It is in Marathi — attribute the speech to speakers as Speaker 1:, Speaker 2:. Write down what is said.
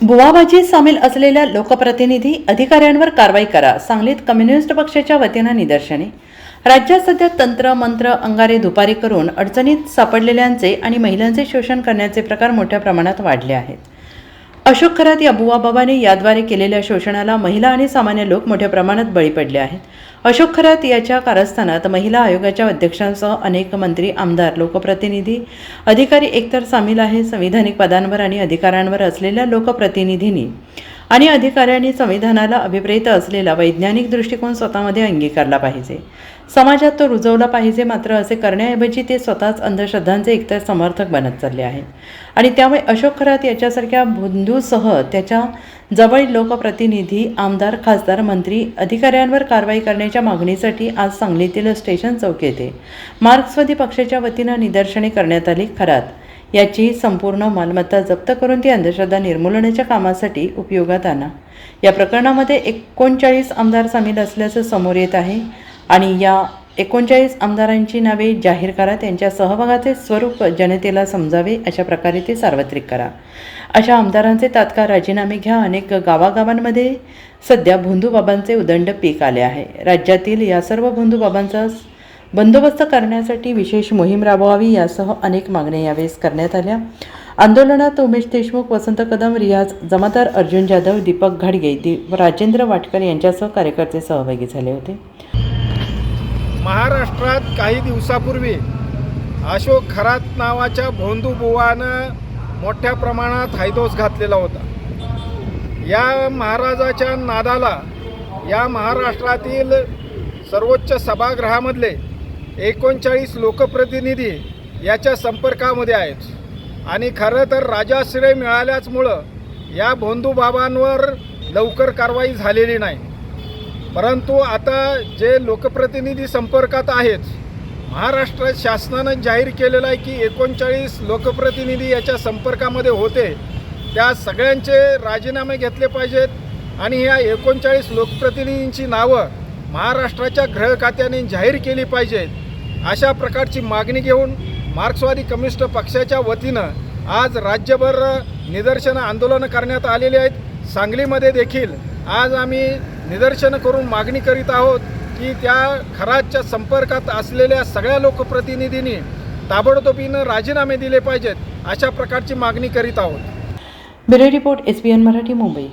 Speaker 1: बुवाबाजीत सामील असलेल्या लोकप्रतिनिधी अधिकाऱ्यांवर कारवाई करा. सांगलीत कम्युनिस्ट पक्षाच्या वतीनं निदर्शने. राज्यात सध्या तंत्र मंत्र अंगारे दुपारी करून अडचणीत सापडलेल्यांचे आणि महिलांचे शोषण करण्याचे प्रकार मोठ्या प्रमाणात वाढले आहेत. अशोक खरात या बुवाबाबाने याद्वारे केलेल्या शोषणाला महिला आणि सामान्य लोक मोठ्या प्रमाणात बळी पडले आहेत. अशोक खरात याच्या कारस्थानात महिला आयोगाच्या अध्यक्षांसह अनेक मंत्री, आमदार, लोकप्रतिनिधी, अधिकारी एकतर सामील आहे. संविधानिक पदांवर आणि अधिकारांवर असलेल्या लोकप्रतिनिधींनी आणि अधिकाऱ्यांनी संविधानाला अभिप्रेत असलेला वैज्ञानिक दृष्टिकोन स्वतःमध्ये अंगीकारला पाहिजे. समाजात तो रुजवला पाहिजे. मात्र असे करण्याऐवजी ते स्वतःच अंधश्रद्धांचे एकतर समर्थक बनत चालले आहेत आणि त्यामुळे अशोक खरात याच्यासारख्या बंधूसह त्याच्या जवळील लोकप्रतिनिधी, आमदार, खासदार, मंत्री, अधिकाऱ्यांवर कारवाई करण्याच्या मागणीसाठी आज सांगलीतील स्टेशन चौक येथे मार्क्सवादी पक्षाच्या वतीनं निदर्शने करण्यात आली. खरात याची संपूर्ण मालमत्ता जप्त करून ती अंधश्रद्धा निर्मूलनाच्या कामासाठी उपयोगात आणा. या प्रकरणामध्ये 39 आमदार सामील असल्याचं समोर येत आहे आणि या 39 आमदारांची नावे जाहीर करा. त्यांच्या सहभागाचे स्वरूप जनतेला समजावे अशा प्रकारे ते सार्वत्रिक करा. अशा आमदारांचे तात्काळ राजीनामे घ्या. अनेक गावागावांमध्ये सध्या भोंदूबाबांचे उदंड पीक आले आहे. राज्यातील या सर्व भोंदूबाबांचा बंदोबस्त करण्यासाठी विशेष मोहीम राबवावी यासह अनेक मागण्या यावेळेस करण्यात आल्या. आंदोलनात उमेश देशमुख, वसंत कदम, रियाज जमादार, अर्जुन जाधव, दीपक घाडगे, राजेंद्र वाटकर यांच्यासह कार्यकर्ते सहभागी झाले होते.
Speaker 2: महाराष्ट्रात काही दिवसापूर्वी अशोक खरात नावाच्या भोंदू बुवानं मोठ्या प्रमाणात हैदोस घातलेला होता. या महाराजाच्या नादाला या महाराष्ट्रातील सर्वोच्च सभागृहामधले 39 लोकप्रतिनिधी याच्या संपर्कामध्ये आहेत आणि खरं तर राजाश्रय मिळाल्याचमुळं या भोंदू बाबांवर लवकर कारवाई झालेली नाही. परंतु आता जे लोकप्रतिनिधी संपर्कात आहेत, महाराष्ट्र शासनानं जाहीर केलेलं आहे की 39 लोकप्रतिनिधी याच्या संपर्कामध्ये होते, त्या सगळ्यांचे राजीनामे घेतले पाहिजेत आणि ह्या 39 लोकप्रतिनिधींची नावं महाराष्ट्राच्या गृह खात्याने जाहीर केली पाहिजेत. अशा प्रकारची मागणी घेऊन मार्क्सवादी कम्युनिस्ट पक्षाच्या वतीनं आज राज्यभर निदर्शनं आंदोलनं करण्यात आलेली आहेत. सांगलीमध्ये देखील आज आम्ही निदर्शनं करून मागणी करीत आहोत की त्या खरातच्या संपर्कात असलेल्या सगळ्या लोकप्रतिनिधींनी ताबडतोबीनं राजीनामे दिले पाहिजेत. अशा प्रकारची मागणी करीत आहोत.
Speaker 1: Bureau report, SBN Marathi, Mumbai.